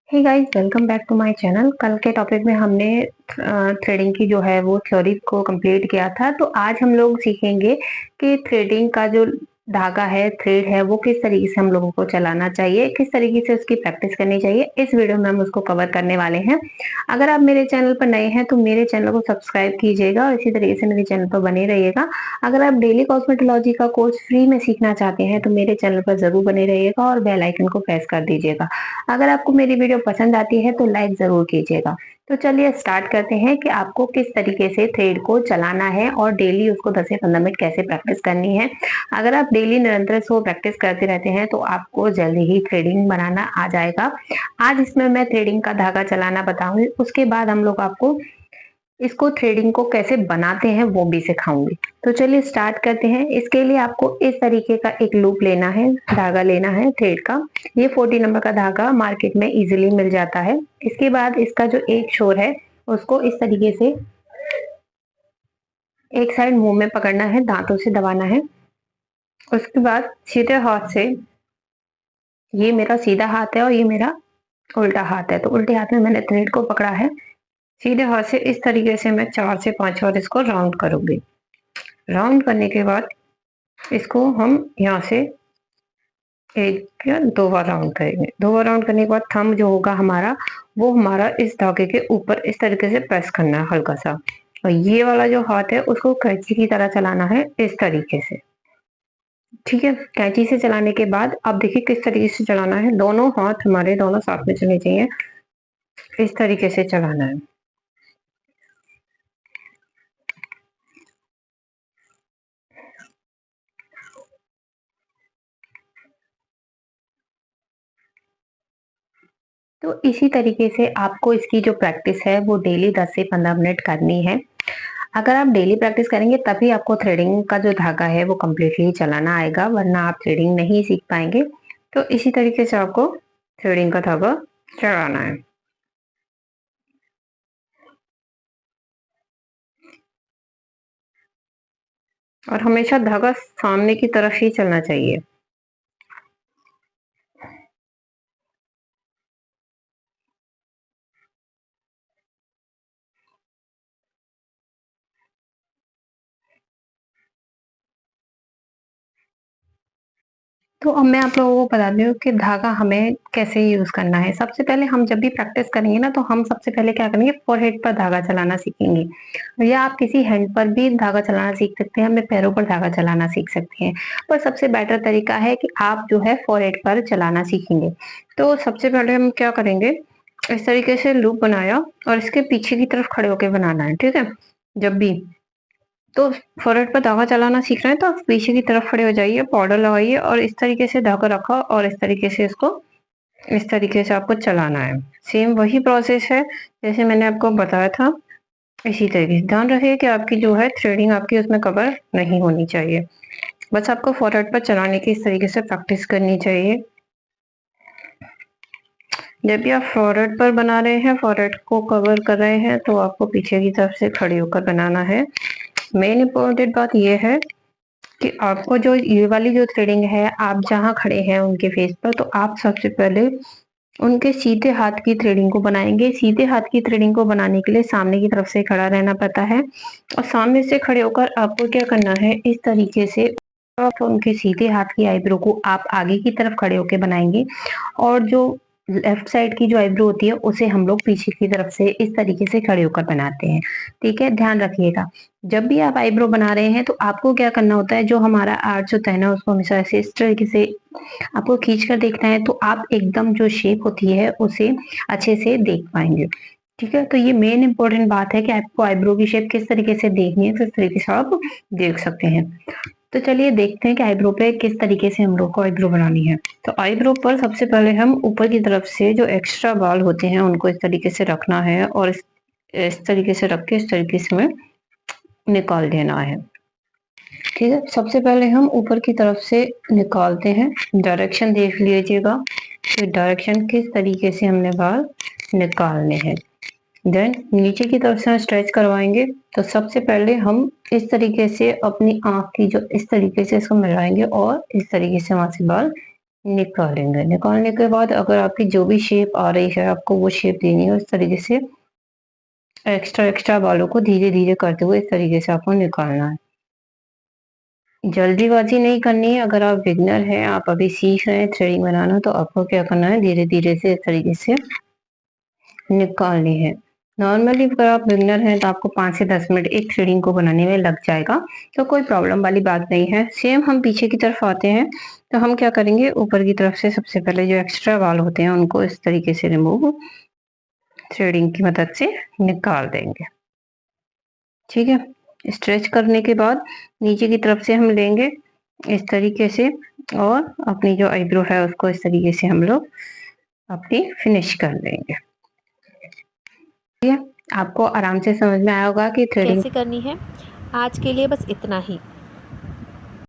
Hey guys, welcome back to my channel. कल के topic में हमने थ्रेडिंग की जो है वो थ्योरी को कंप्लीट किया था। तो आज हम लोग सीखेंगे कि थ्रेडिंग का जो धागा है, थ्रेड है, वो किस तरीके से हम लोगों को चलाना चाहिए, किस तरीके से उसकी प्रैक्टिस करनी चाहिए। इस वीडियो में हम उसको कवर करने वाले हैं। अगर आप मेरे चैनल पर नए हैं तो मेरे चैनल को सब्सक्राइब कीजिएगा और इसी तरीके से मेरे चैनल पर बने रहिएगा। अगर आप डेली कॉस्मेटोलॉजी का कोर्स फ्री में सीखना चाहते हैं तो मेरे चैनल पर जरूर बने रहिएगा और बेल आइकन को प्रेस कर दीजिएगा। अगर आपको मेरी वीडियो पसंद आती है तो लाइक जरूर कीजिएगा। तो चलिए स्टार्ट करते हैं कि आपको किस तरीके से थ्रेड को चलाना है और डेली उसको 10 से 15 मिनट कैसे प्रैक्टिस करनी है। अगर आप डेली निरंतर से वो प्रैक्टिस करते रहते हैं तो आपको जल्दी ही थ्रेडिंग बनाना आ जाएगा। आज इसमें मैं थ्रेडिंग का धागा चलाना बताऊंगी, उसके बाद हम लोग आपको इसको थ्रेडिंग को कैसे बनाते हैं वो भी सिखाऊंगी। तो चलिए स्टार्ट करते हैं। इसके लिए आपको इस तरीके का एक लूप लेना है, धागा लेना है थ्रेड का। ये 40 नंबर का धागा मार्केट में इजीली मिल जाता है। इसके बाद इसका जो एक छोर है उसको इस तरीके से एक साइड मुंह में पकड़ना है, दांतों से दबाना है। उसके बाद सीधे हाथ से, ये मेरा सीधा हाथ है और ये मेरा उल्टा हाथ है, तो उल्टे हाथ में मैंने थ्रेड को पकड़ा है। सीधे हाथ से इस तरीके से मैं 4 से 5 बार इसको राउंड करूंगी। राउंड करने के बाद इसको हम यहाँ से एक या दो बार राउंड करेंगे। दो बार राउंड करने के बाद थंब जो होगा हमारा, वो हमारा इस धागे के ऊपर इस तरीके से प्रेस करना है हल्का सा। और ये वाला जो हाथ है उसको कैंची की तरह चलाना है इस तरीके से। ठीक है, कैंची से चलाने के बाद अब देखिए किस तरीके से चलाना है। दोनों हाथ हमारे दोनों साथ में चलने चाहिए, इस तरीके से चलाना है। तो इसी तरीके से आपको इसकी जो प्रैक्टिस है वो डेली 10 से 15 मिनट करनी है। अगर आप डेली प्रैक्टिस करेंगे तभी आपको थ्रेडिंग का जो धागा है वो कम्प्लीटली चलाना आएगा, वरना आप थ्रेडिंग नहीं सीख पाएंगे। तो इसी तरीके से आपको थ्रेडिंग का धागा चलाना है। और हमेशा धागा सामने की तरफ ही चलना चाहिए। तो अब मैं आप लोगों को बताती हूँ कि धागा हमें कैसे यूज करना है। सबसे पहले हम जब भी प्रैक्टिस करेंगे ना, तो हम सबसे पहले क्या करेंगे, फोरहेड पर धागा चलाना सीखेंगे। या आप किसी हैंड पर भी धागा चलाना सीख सकते हैं, अपने पैरों पर धागा चलाना सीख सकते हैं। पर सबसे बेटर तरीका है कि आप जो है फोरहेड पर चलाना सीखेंगे। तो सबसे पहले हम क्या करेंगे, इस तरीके से लूप बनाया और इसके पीछे की तरफ खड़े होकर बनाना है। ठीक है, जब भी तो फॉरवर्ड पर धागा चलाना सीख रहे हैं तो आप पीछे की तरफ खड़े हो जाइए, पाउडर लगाइए और इस तरीके से धागा रखा और इस तरीके से इसको इस तरीके से आपको चलाना है। सेम वही प्रोसेस है जैसे मैंने आपको बताया था। इसी तरीके से ध्यान रखिए कि आपकी जो है थ्रेडिंग आपकी उसमें कवर नहीं होनी चाहिए। बस आपको फॉरवर्ड पर चलाने की इस तरीके से प्रैक्टिस करनी चाहिए। जब भी आप फॉरवर्ड पर बना रहे हैं, फॉरवर्ड को कवर कर रहे हैं, तो आपको पीछे की तरफ से खड़े होकर बनाना है। मेन इंपॉर्टेंट बात यह है कि आपको जो ये वाली जो थ्रेडिंग है, आप जहाँ खड़े हैं उनके फेस पर, तो आप सबसे पहले उनके सीधे हाथ की थ्रेडिंग को बनाएंगे। सीधे हाथ की थ्रेडिंग को बनाने के लिए सामने की तरफ से खड़ा रहना पड़ता है और सामने से खड़े होकर आपको क्या करना है, इस तरीके से आप उनके सीधे हाथ की आईब्रो को आप आगे की तरफ खड़े होकर बनाएंगे और जो लेफ्ट साइड की जो आईब्रो होती है उसे हम लोग पीछे की तरफ से इस तरीके से खड़े होकर बनाते हैं। ठीक है, ध्यान रखिएगा। जब भी आप आईब्रो बना रहे हैं तो आपको क्या करना होता है, जो हमारा आर्च होता है ना, उसको हमेशा ऐसे इस तरीके से आपको खींच कर देखना है, तो आप एकदम जो शेप होती है उसे अच्छे से देख पाएंगे। ठीक है, तो ये मेन इंपॉर्टेंट बात है कि आपको आईब्रो की शेप किस तरीके से देखनी है, तो इस तरीके से आप देख सकते हैं। तो चलिए देखते हैं कि आईब्रो पे किस तरीके से हम लोग को आईब्रो बनानी है। तो आईब्रो पर सबसे पहले हम ऊपर की तरफ से जो एक्स्ट्रा बाल होते हैं उनको इस तरीके से रखना है और इस तरीके से रख के इस तरीके से में निकाल देना है। ठीक है, सबसे पहले हम ऊपर की तरफ से निकालते हैं। डायरेक्शन देख लीजिएगा कि डायरेक्शन किस तरीके से हमने बाल निकालने हैं। देन नीचे की तरफ से हम स्ट्रेच करवाएंगे। तो सबसे पहले हम इस तरीके से अपनी आंख की जो इस तरीके से इसको मिलाएंगे और इस तरीके से वहां से बाल निकालेंगे। निकालने के बाद अगर आपकी जो भी शेप आ रही है, आपको वो शेप देनी है, उस तरीके से एक्स्ट्रा एक्स्ट्रा बालों को धीरे धीरे करते हुए इस तरीके से आपको निकालना है। जल्दीबाजी नहीं करनी है। अगर आप बिगनर हैं, आप अभी सीख रहे हैं थ्रेडिंग बनाना, तो आपको क्या करना है, धीरे धीरे से इस तरीके से निकालनी है। नॉर्मली अगर आप बिगनर हैं तो आपको 5 से 10 मिनट एक थ्रेडिंग को बनाने में लग जाएगा, तो कोई प्रॉब्लम वाली बात नहीं है। सेम हम पीछे की तरफ आते हैं, तो हम क्या करेंगे, ऊपर की तरफ से सबसे पहले जो एक्स्ट्रा बाल होते हैं उनको इस तरीके से रिमूव थ्रेडिंग की मदद से निकाल देंगे। ठीक है। स्ट्रेच करने के बाद नीचे की तरफ से हम लेंगे इस तरीके से, और अपनी जो आईब्रो है उसको इस तरीके से हम लोग अपनी फिनिश कर लेंगे। ठीक है। आपको आराम से समझ में आया होगा कि थ्रेडिंग कैसे करनी है। आज के लिए बस इतना ही।